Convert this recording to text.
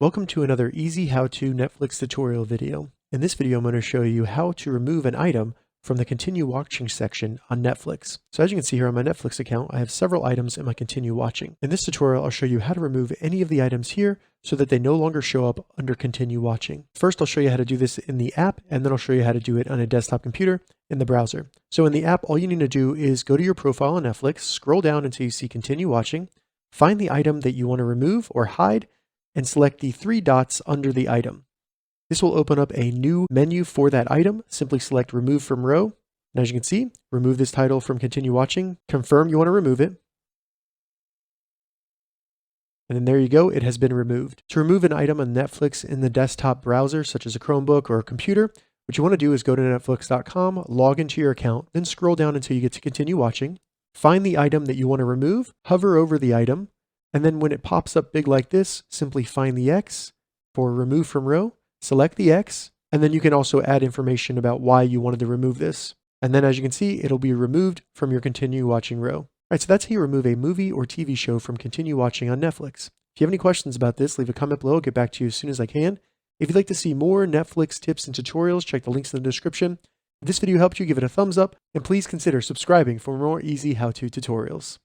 Welcome to another easy how-to Netflix tutorial video. In this video, I'm going to show you how to remove an item from the continue watching section on Netflix. So as you can see here on my Netflix account, I have several items in my continue watching. In this tutorial, I'll show you how to remove any of the items here so that they no longer show up under continue watching. First, I'll show you how to do this in the app, and then I'll show you how to do it on a desktop computer in the browser. So in the app, all you need to do is go to your profile on Netflix, scroll down until you see continue watching, find the item that you want to remove or hide, and select the three dots under the item. This will open up a new menu for that item. Simply select Remove from Row. And as you can see, remove this title from Continue Watching. Confirm you want to remove it. And then there you go, it has been removed. To remove an item on Netflix in the desktop browser, such as a Chromebook or a computer, what you want to do is go to netflix.com, log into your account, then scroll down until you get to Continue Watching. Find the item that you want to remove, hover over the item, and then when it pops up big like this, simply find the X for Remove from Row, select the X, and then you can also add information about why you wanted to remove this. And then as you can see, it'll be removed from your Continue Watching row. All right, so that's how you remove a movie or TV show from Continue Watching on Netflix. If you have any questions about this, leave a comment below. I'll get back to you as soon as I can. If you'd like to see more Netflix tips and tutorials, check the links in the description. If this video helped you, give it a thumbs up, and please consider subscribing for more easy how-to tutorials.